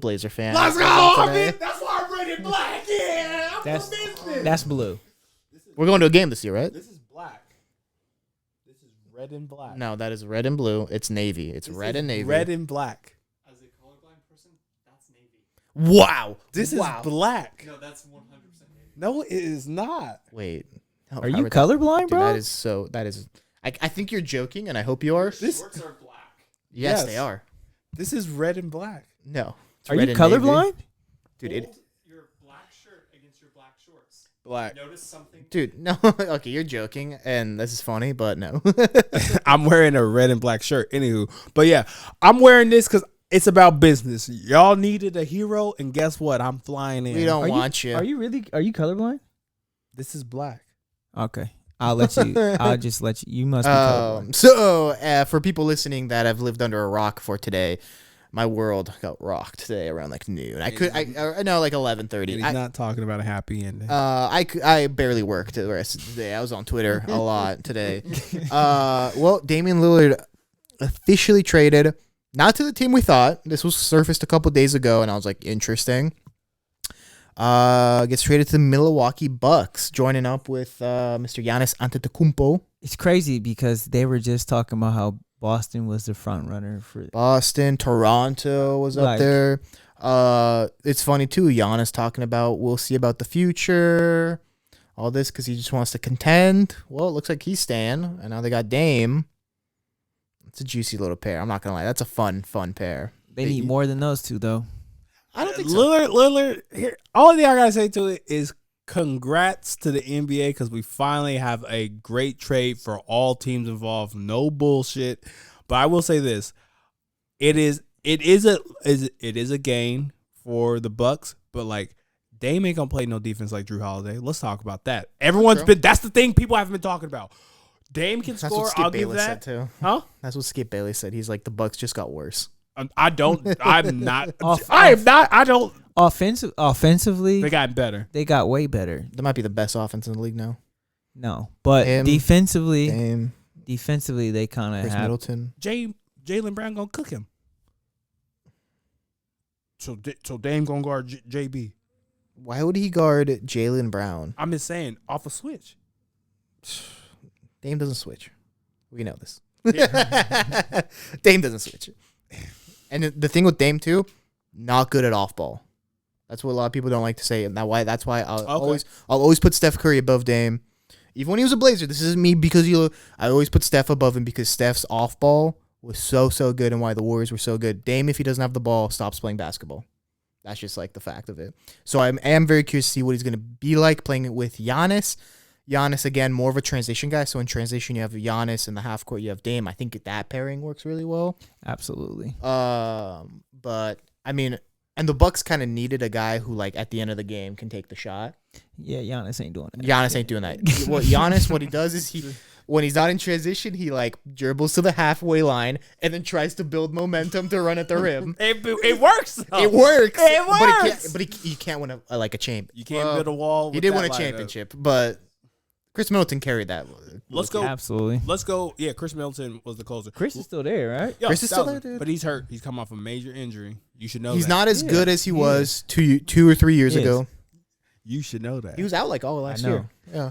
Blazer fan. Let's go. I mean, that's why I'm red and black. Yeah, I'm from business. That's blue. We're going to a game this year, right? This is black. This is red and black. No, that is red and blue. It's navy. It's red and navy. Red and black. As a colorblind person, that's navy. Wow. This is black. No, that's 100% navy. No, it is not. Wait. Are you colorblind, Dude, bro? that is. I think you're joking, and I hope you are. This Shorts are black. Yes, Yes. they are. This is red and black. No. It's Are red you and navy. colorblind? Dude, Hold your black shirt against your black shorts. Black. Notice something. Dude, no. Okay, you're joking, and this is funny, but no. I'm wearing a red and black shirt. Anywho, but yeah, I'm wearing this because it's about business. Y'all needed a hero, and guess what? I'm flying in. We don't want you. Are you colorblind? This is black. Okay. I'll let you. I'll just let you. You must be colorblind. So, for people listening that have lived under a rock for today, my world got rocked today around like noon. I know like 11:30. He's not talking about a happy ending. I barely worked the rest of the day. I was on Twitter a lot today. Well, Damian Lillard officially traded, not to the team we thought. This was surfaced a couple days ago, and I was like, interesting. Gets traded to the Milwaukee Bucks, joining up with Mr. Giannis Antetokounmpo. It's crazy because they were just talking about how Boston was the front runner for Boston, Toronto was up there. It's funny too. Giannis talking about we'll see about the future, all this because he just wants to contend. Well, it looks like he's staying, and now they got Dame. It's a juicy little pair. I'm not gonna lie, that's a fun pair. They need more than those two, though. I don't think so. Lillard. Here, all thing I gotta say to it is congrats to the NBA because we finally have a great trade for all teams involved. No bullshit. But I will say this: it is a gain for the Bucks. But like, Dame ain't gonna play no defense like Drew Holiday. Let's talk about that. That's the thing people haven't been talking about. Dame can That's score. what Skip I'll give Bayless that. said too. Huh? That's what Skip Bayless said. He's like the Bucks just got worse. I don't. I'm not. I am not. I don't. Offensively, They got better. they got way better. They might be the best offense in the league now. No, but Dame, defensively, they kind of Chris have. Middleton. Jaylen Brown gonna cook him. So Dame gonna guard JB. Why would he guard Jaylen Brown? I'm just saying, off a switch. Dame doesn't switch. We know this. Dame doesn't switch. And the thing with Dame too, not good at off ball. That's what a lot of people don't like to say. And that's why I'll always put Steph Curry above Dame. Even when he was a Blazer, this isn't me because I always put Steph above him because Steph's off ball was so good and why the Warriors were so good. Dame, if he doesn't have the ball, stops playing basketball. That's just like the fact of it. So I am very curious to see what he's going to be like playing with Giannis. Giannis, again, more of a transition guy. So in transition, you have Giannis. In the half court, you have Dame. I think that pairing works really well. Absolutely. But, I mean, and the Bucks kind of needed a guy who, like, at the end of the game can take the shot. Yeah, Giannis ain't doing that. Giannis ain't doing that. Giannis, what he does is when he's not in transition, he, like, dribbles to the halfway line and then tries to build momentum to run at the rim. It works. Though. It works. It works. But he can't win a champ. You can't build a wall. He did win a championship, but Chris Middleton carried that. Let's go. Absolutely. Let's go. Yeah, Chris Middleton was the closer. Chris is still there, right? Yeah, Chris is still there, dude. But he's hurt. He's come off a major injury. You should know He's that. not as good as he was 2 or 3 years ago. You should know that. He was out like all last year. Yeah.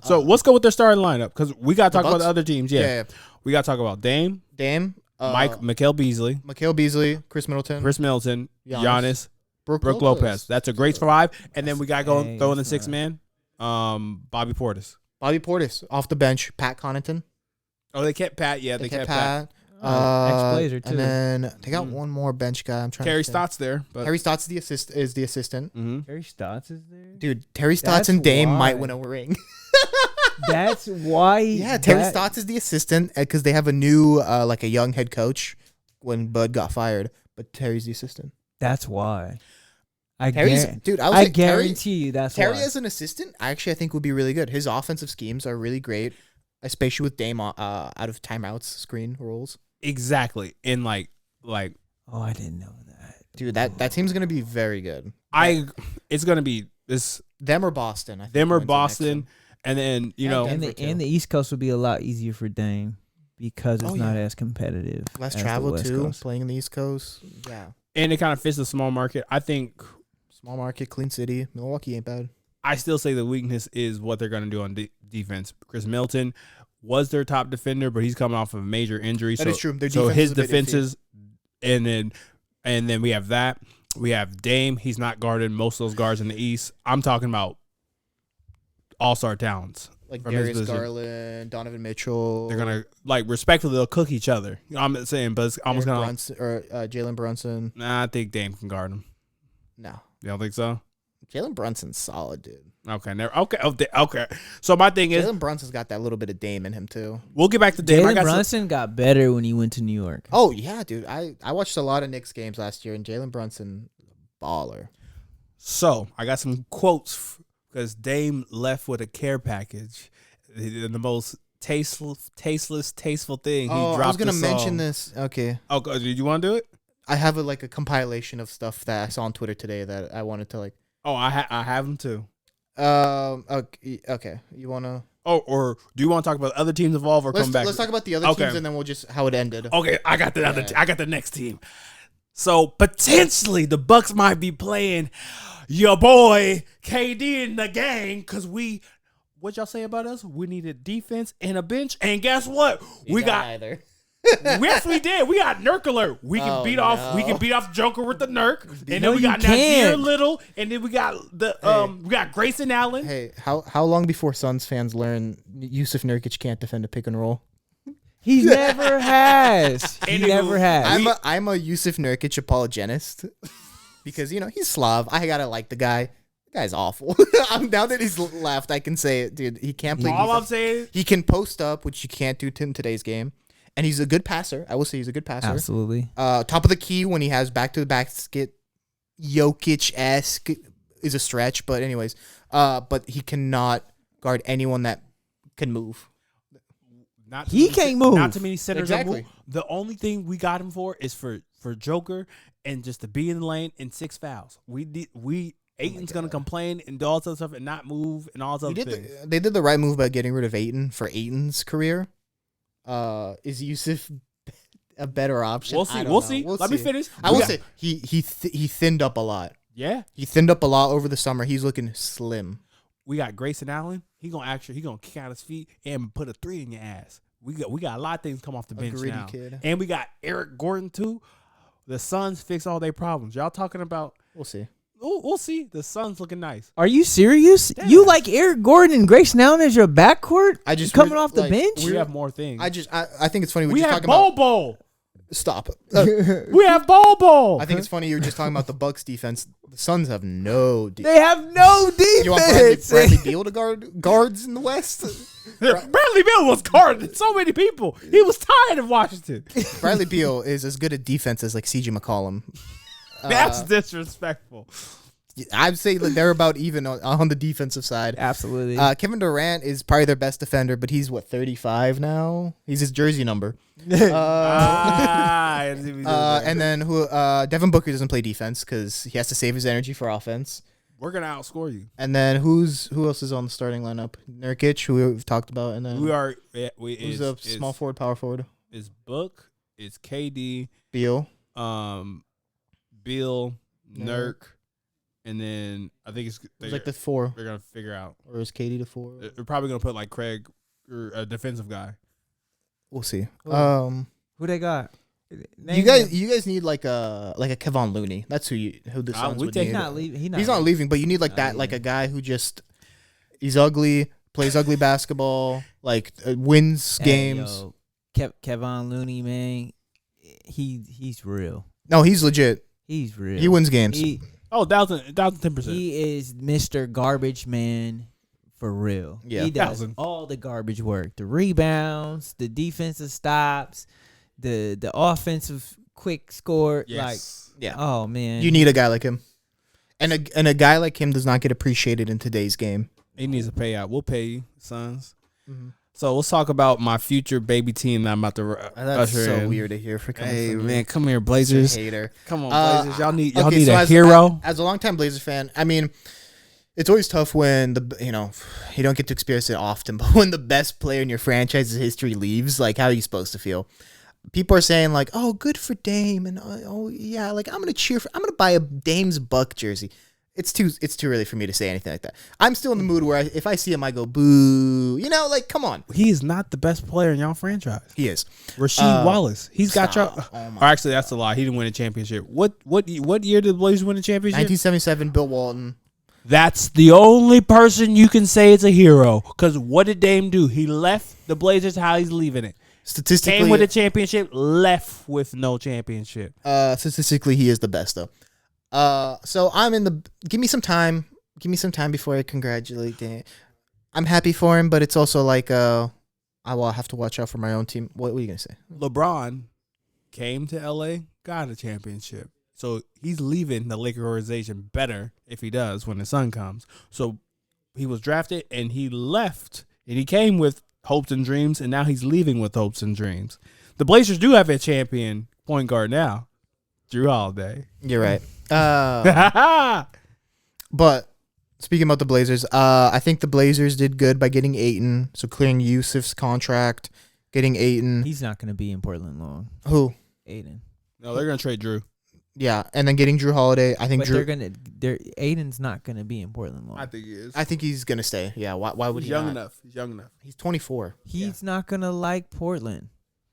So let's go with their starting lineup because we got to talk about Bucks? the other teams. Yeah. We got to talk about Dame, Mikal Beasley, Chris Middleton, Giannis, Brook Lopez. That's a great 5. And then we got to go throw in the 6th man, Bobby Portis. Bobby Portis off the bench. Pat Connaughton. Oh, they kept Pat. Yeah, they kept Pat. Ex-Blazer too. And then they got one more bench guy. I'm trying. Terry to think. Stotts there. But Terry Stotts is the assistant. Mm-hmm. Terry Stotts is there. Dude, Terry Stotts and Dame might win a ring. That's why. Yeah, Terry Stotts is the assistant because they have a new, like a young head coach when Bud got fired, but Terry's the assistant. That's why. I guarantee you that's Terry why. as an assistant, I think would be really good. His offensive schemes are really great, especially with Dame out of timeouts, screen rolls. Exactly. And like. Oh, I didn't know that. Dude, that team's gonna be very good. It's gonna be this. Them or Boston. I think Them or wins the next Boston, one. and then and the East Coast would be a lot easier for Dame because it's not as competitive. Less as travel the West too, Coast. playing in the East Coast. Yeah. and it kind of fits the small market. I think Small market, clean city. Milwaukee ain't bad. I still say the weakness is what they're going to do on defense. Chris Middleton was their top defender, but he's coming off of a major injury. That is true. Their so defense his is a bit defenses, and then we have that. We have Dame. He's not guarded most of those guards in the East. I'm talking about all-star talents. Like from his Darius position. Garland, Donovan Mitchell. They're gonna respectfully they'll cook each other. You know, I'm not saying, but it's almost gonna. Brunson, or Jalen Brunson. Nah, I think Dame can guard him. No. You don't think so? Jalen Brunson's solid, dude. Okay, never. Okay. So my thing is, Jalen Brunson's got that little bit of Dame in him too. we'll get back to Dame. Jalen Brunson got better when he went to New York. Oh yeah, dude. I watched a lot of Knicks games last year, and Jalen Brunson, baller. So I got some quotes because Dame left with a care package. The most tasteful thing. He dropped I was gonna a song. mention this. Okay, Oh, did you want to do it? I have a compilation of stuff that I saw on Twitter today that I wanted to Oh, I have them too. Okay. You wanna? Oh, or do you want to talk about other teams involved or come back? Let's talk about the other Okay. teams, and then we'll just how it ended. Okay, I got the other. Yeah. I got the next team. So potentially the Bucks might be playing your boy KD in the gang because what y'all say about us? We needed defense and a bench, and guess what? We got. either. Yes, we did. We got Nurk alert. We can Oh, beat off. We no. can beat off Joker with the Nurk, and No, then we you got Nazir can't. Little, and then we got we got Grayson Allen. Hey, how long before Suns fans learn Yusuf Nurkic can't defend a pick and roll? He never has. He Anywho, never has. I'm a Yusuf Nurkic apologist because he's Slav. I gotta like the guy. The guy's awful. Now that he's left, I can say it, dude. He can't play. All I'm defense. saying, He can post up, which you can't do in today's game, and he's a good passer. I will say he's a good passer. Absolutely. Top of the key when he has back to the basket, Jokic-esque is a stretch, but anyways, but he cannot guard anyone that can move. He can't move. Not too many centers. Exactly. Move. The only thing we got him for is for Joker and just to be in the lane and 6 fouls. Aiton's gonna complain and do all this other stuff and not move and all this other things. They did the right move by getting rid of Ayton for Ayton's career. Is Yusuf a better option? We'll see. I don't We'll know. see. We'll Let me see. finish. I will say he thinned up a lot. Yeah, He thinned up a lot over the summer. He's looking slim. we got Grayson Allen. He gonna kick out his feet and put a 3 in your ass. We got a lot of things come off the bench gritty now, kid. and we got Eric Gordon too. The Suns fix all their problems. Y'all talking about? We'll see. We'll see. The Suns looking nice. Are you serious? Yeah. You like Eric Gordon and Grayson Allen as your backcourt? I just coming re- off the like, bench. We have more things. I think it's funny. we Just have talking about Bobo. stop. We have Bobo. I think it's funny you were just talking about the Bucks defense. The Suns have no defense. They have no You want Bradley, defense. Bradley Beal to guard guards in the West? Bradley Beal was guarding so many people. He was tired of Washington. Bradley Beal is as good at defense as like CJ McCollum. That's disrespectful. I'd say that they're about even on the defensive side. Absolutely. Kevin Durant is probably their best defender, but he's 35 now. He's his jersey number. And then Devin Booker doesn't play defense because he has to save his energy for offense. We're gonna outscore you. And then who else is on the starting lineup? Nurkic, who we've talked about, and then who's a small forward, power forward? It's Book. It's KD. Beal. Bill, Yeah. Nurk, and then I think it's Like the 4, they're gonna figure out. or is KD the 4? They're probably gonna put like Craig or a defensive guy. We'll see. Who they got? You guys need like a Kevon Looney. That's who the Suns we would take need. He's not leaving. He's not leaving, but you need like that, like a guy who just he's ugly, plays ugly basketball, like wins games. Kevon Looney, man, he's real. No, he's legit. He's real. He wins games. He 1000%. He is Mr. Garbage Man for real. Yeah. He does 1000. all the garbage work. The rebounds, the defensive stops, the offensive quick score. Yes. Yeah. Oh man. You need a guy like him, and a guy like him does not get appreciated in today's game. He needs a payout. We'll pay you, Suns. Mhm. So let's talk about my future baby team that I'm about to That's usher so in. weird to hear for coming Hey from man, you. come here, Such a Blazers. hater. Come on, Blazers. Y'all need Okay, so a as- hero. As a longtime Blazers fan, I mean, it's always tough when you don't get to experience it often, but when the best player in your franchise's history leaves, like how are you supposed to feel? people are saying like, "Oh, good for Dame," and "Oh, yeah, like I'm gonna buy a Dame's Buck jersey." It's too early for me to say anything like that. I'm still in the mood where if I see him, I go boo. You know, like come on. He is not the best player in y'all franchise. He is. Rasheed Wallace. He's got y'all. Stop. Oh my Or actually, that's a lie. He didn't win a championship. What year did the Blazers win a championship? 1977, Bill Walton. That's the only person you can say is a hero. Because what did Dame do? He left the Blazers how he's leaving it. Statistically, Came with a championship, left with no championship. statistically, he is the best though. So I'm in the. Give me some time. Give me some time before I congratulate Dame. I'm happy for him, but it's also like I will have to watch out for my own team. What were you gonna say? LeBron came to LA, got a championship. So he's leaving the Laker organization better if he does when the sun comes. So he was drafted and he left and he came with hopes and dreams, and now he's leaving with hopes and dreams. The Blazers do have a champion point guard now, Drew Holiday. You're right. But speaking about the Blazers, I think the Blazers did good by getting Ayton, so clearing Yusuf's contract, getting Ayton. He's not going to be in Portland long. Who? Aiden. No, they're gonna trade Drew. Yeah, and then getting Drew Holiday. I think But Aiden's not going to be in Portland long. I think he is. I think he's gonna stay. Yeah. Why would He's he? young not? enough. He's young enough. He's 24. He's not going to like Portland.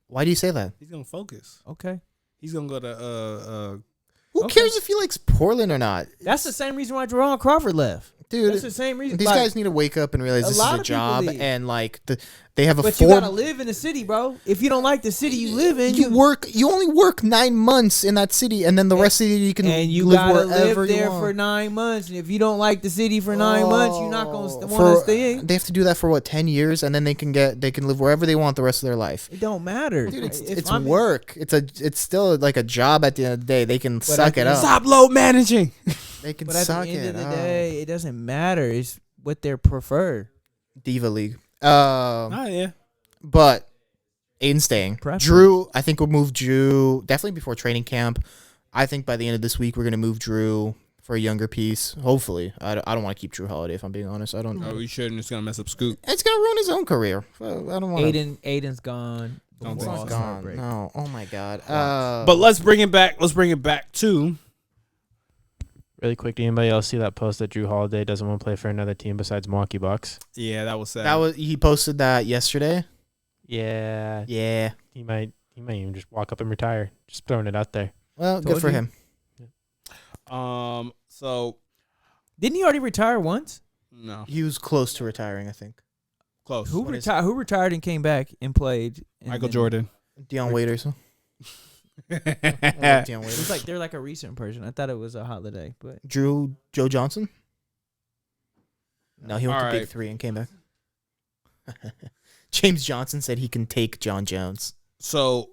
Why do you say that? He's gonna focus. Okay. He's gonna go to Who Okay. cares if he likes Portland or not? That's the same reason why Jerome Crawford left. Dude, That's the same reason. these guys need to wake up and realize a this lot is a of people job, leave. and like they have a But four. you gotta live in the city, bro. If you don't like the city you live in, You only work 9 months in that city, and then the rest of the year you can and you live gotta wherever live you there want. for 9 months. And if you don't like the city for 9 months, you're not gonna want to stay. They have to do that for what 10 years, and then they can live wherever they want the rest of their life. It don't matter. Dude, If it's I'm in- work. It's still like a job at the end of the day. They can suck it up. stop load managing. They can But at the suck end it of the up. day, it doesn't matter. It's what they prefer. Diva League. Yeah. But Aiden's staying. Preference. Drew, I think we'll move Drew definitely before training camp. I think by the end of this week we're gonna move Drew for a younger piece. Hopefully, I don't want to keep Drew Holiday if I'm being honest. I don't. Oh, you shouldn't. It's gonna mess up Scoot. It's gonna ruin his own career. I don't want. Aiden's gone. Don't Before think All-Star so. Gone. break. No. Oh my God. But let's bring it back. Let's bring it back to. Really quick, did anybody else see that post that Drew Holiday doesn't want to play for another team besides Milwaukee Bucks? Yeah, that was sad. he posted that yesterday. Yeah, Yeah. he might even just walk up and retire. Just throwing it out there. Well, good Told for you. him. So Didn't he already retire once? no, He was close to retiring, I think. close. Who retired and came back and played? And Michael then- Jordan. Deion Waiters. I love Deion Deion It was Waiters. like they're like a recent person. I thought it was a holiday, but Joe Johnson. No, he went All to Big right. Three and came back. James Johnson said he can take John Jones. So,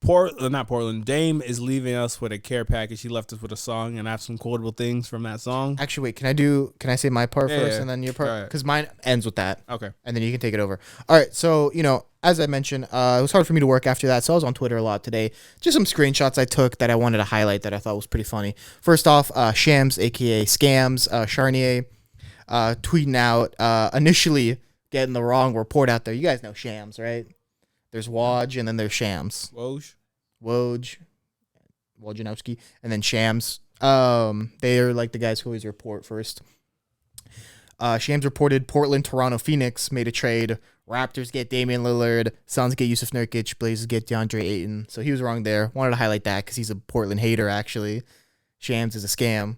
not Portland. Dame is leaving us with a care package. He left us with a song, and I have some quotable things from that song. Actually, wait. Can I say my part Yeah, first yeah. and then your part? All right. Because mine ends with that, Okay. and then you can take it over. All right. So as I mentioned, it was hard for me to work after that, so I was on Twitter a lot today. Just some screenshots I took that I wanted to highlight that I thought was pretty funny. First off, Shams, aka Scams, Charnier, tweeting out initially getting the wrong report out there. You guys know Shams, right? There's Woj and then there's Shams. Wojnowski, and then Shams. They are like the guys who always report first. Shams reported Portland, Toronto, Phoenix made a trade. Raptors get Damian Lillard. Suns get Yusuf Nurkic. Blazers get DeAndre Ayton. So he was wrong there. Wanted to highlight that because he's a Portland hater, actually. Shams is a scam.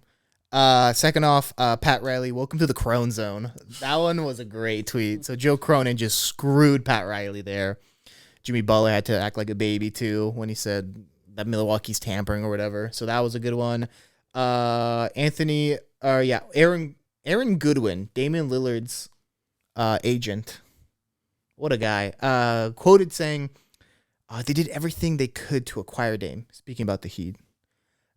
Second off, Pat Riley, welcome to the Crone Zone. That one was a great tweet. So Joe Cronin just screwed Pat Riley there. Jimmy Butler had to act like a baby, too, when he said that Milwaukee's tampering or whatever. So that was a good one. Aaron Goodwin, Damian Lillard's agent. What a guy. Quoted saying, they did everything they could to acquire Dame. Speaking about the Heat.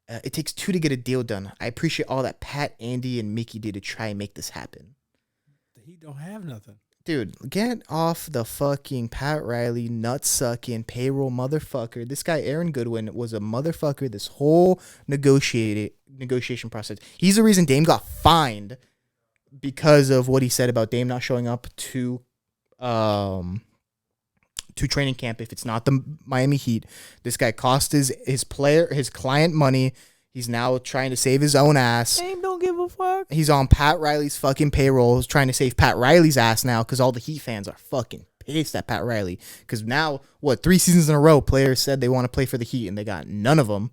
It takes two to get a deal done. I appreciate all that Pat, Andy, and Mickey did to try and make this happen. He don't have nothing. Dude, get off the fucking Pat Riley nut-sucking payroll motherfucker. This guy, Aaron Goodwin, was a motherfucker this whole negotiation process. He's the reason Dame got fined because of what he said about Dame not showing up to to training camp if it's not the Miami Heat. This guy cost his client money. He's now trying to save his own ass. Dame don't give a fuck. He's on Pat Riley's fucking payroll. He's trying to save Pat Riley's ass now because all the Heat fans are fucking pissed at Pat Riley. Because now, 3 seasons in a row, players said they want to play for the Heat and they got none of them.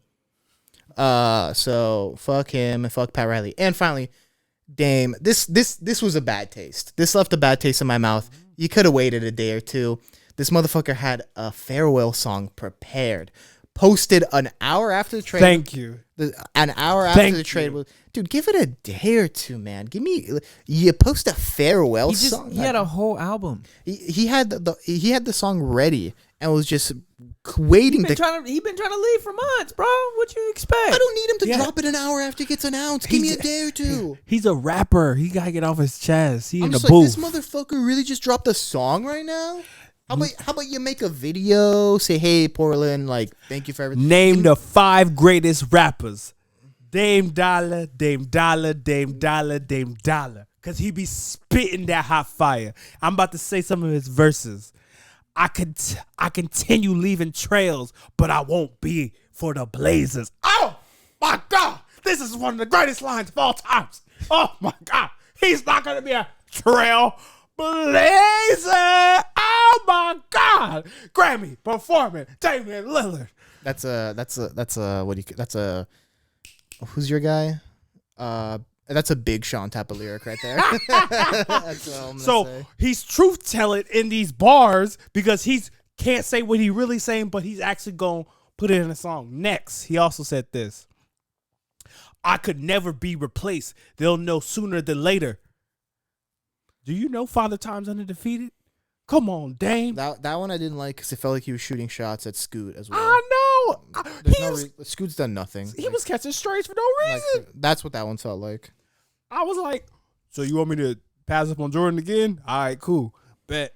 So fuck him and fuck Pat Riley. And finally, Dame. This was a bad taste. This left a bad taste in my mouth. You could have waited a day or two. This motherfucker had a farewell song prepared, posted an hour after the trade. Thank you. An hour after the trade. Dude, give it a day or two, man. You post a farewell song. He had a whole album. He had the song ready and was just waiting He been trying to leave for months, bro. What you expect? I don't need him to drop it an hour after it gets announced. Give me a day or two. He's a rapper. He gotta get off his chest. He I'm in the just like, booth. this motherfucker really just dropped a song right now? How about you make a video? Say, hey, Portland, like, thank you for everything. Name the 5 greatest rappers. Dame Dollar, Dame Dollar, Dame Dollar, Dame Dollar. Because he be spitting that hot fire. I'm about to say some of his verses. I continue leaving trails, but I won't be for the Blazers. Oh, my God. This is one of the greatest lines of all times. Oh, my God. He's not going to be a trail blazer. Oh, my God. Grammy performing Damian Lillard. Who's your guy? That's a big Sean type of lyric right there. That's what I'm gonna say. He's truth telling in these bars because he can't say what he really saying, but he's actually gonna put it in a song. Next, he also said this: "I could never be replaced. They'll know sooner than later." Do you know Father Time's undefeated? Come on, Dame. That one I didn't like because it felt like he was shooting shots at Scoot as well. I know. Scoot's done nothing. He was catching strays for no reason. That's what that one felt like. I was like, so you want me to pass up on Jordan again? All right, cool. Bet.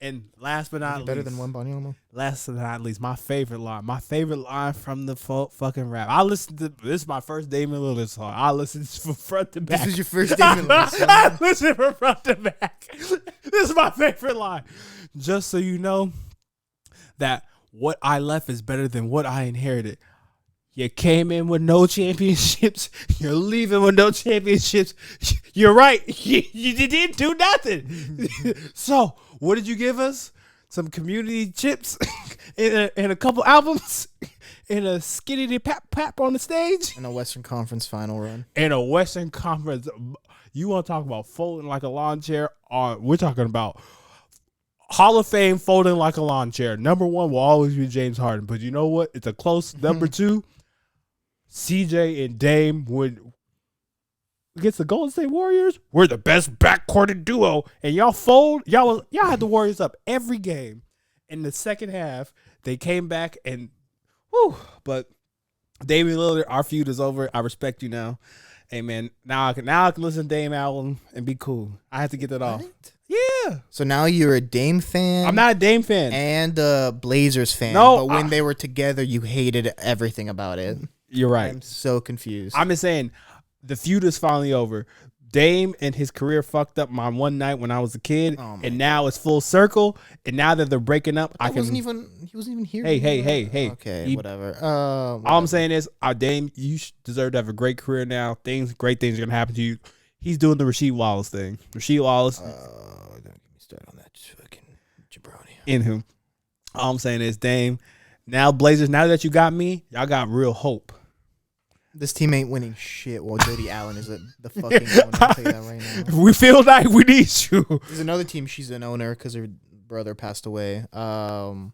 And last but not least. Better than Wembanyama? Last but not least, my favorite line from the fucking rap. I listened to, this is my first Damian Lillard song. I listened from front to back. This is your first Damian Lillard song? I listened from front to back. This is my favorite line. Just so you know that what I left is better than what I inherited. You came in with no championships. You're leaving with no championships. You're right. You didn't do nothing. So, what did you give us? Some community chips in a couple albums, in a skinny pap on the stage, in a Western Conference final run. In a Western Conference. You want to talk about folding like a lawn chair? We're talking about Hall of Fame folding like a lawn chair. Number 1 will always be James Harden. But you know what? It's a close number 2. CJ and Dame would against the Golden State Warriors. We're the best backcourted duo, and y'all fold. Y'all had the Warriors up every game. In the second half, they came back and whew. But Damian Lillard, our feud is over. I respect you now. Hey man, now I can listen to Dame album and be cool. I have to get that off. Yeah. So now you're a Dame fan. I'm not a Dame fan and a Blazers fan. No, but when they were together, you hated everything about it. You're right. I'm so confused. I'm just saying, the feud is finally over. Dame and his career fucked up my one night when I was a kid, and now it's full circle. And now that they're breaking up, he wasn't even here. Hey. Okay, whatever. All I'm saying is, Dame, you deserve to have a great career now. Great things are gonna happen to you. He's doing the Rasheed Wallace thing. Rasheed Wallace. Don't get me started on that fucking jabroni. Anywho, all I'm saying is, Dame, now Blazers. Now that you got me, y'all got real hope. This team ain't winning shit while Jody Allen is the fucking owner. I'll tell you that right now. We feel like we need you. There's another team. She's an owner because her brother passed away. Now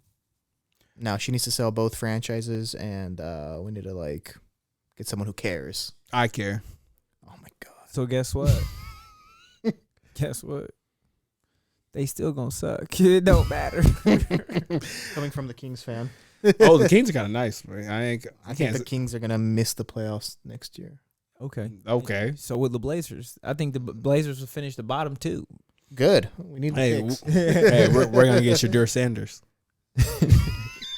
she needs to sell both franchises, and we need to get someone who cares. I care. Oh my god. So guess what? Guess what? They still gonna suck. It don't matter. Coming from the Kings fan. Oh, the Kings are kind of nice. Man. I think the Kings are gonna miss the playoffs next year. Okay. So with the Blazers, I think the Blazers will finish the bottom 2. Good. We need the picks. We're gonna get Shadur Sanders.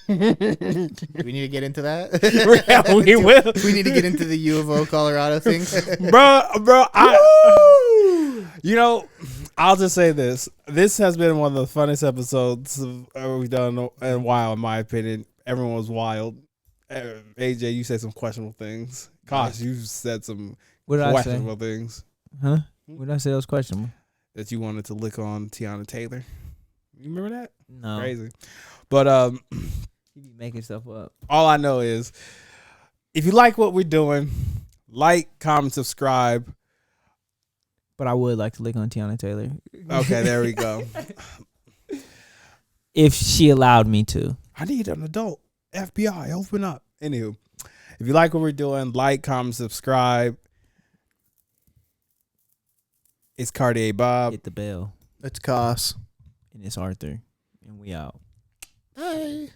We need to get into that. Yeah, we will. We need to get into the U of O Colorado thing, bro. I'll just say this. This has been one of the funnest episodes we've done in a while, in my opinion. Everyone was wild. AJ, you said some questionable things. Gosh, you said some What did I say? questionable things. Huh? What did I say that was questionable? That you wanted to lick on Tiana Taylor. You remember that? No. Crazy. But You be making stuff up. all I know is if you like what we're doing, like, comment, subscribe. But I would like to lick on Tiana Taylor. Okay, there we go. If she allowed me to. I need an adult. FBI, open up. Anywho, if you like what we're doing, like, comment, subscribe. It's Cartier Bob. Hit the bell. It's Cos. And it's Arthur. And we out. Bye.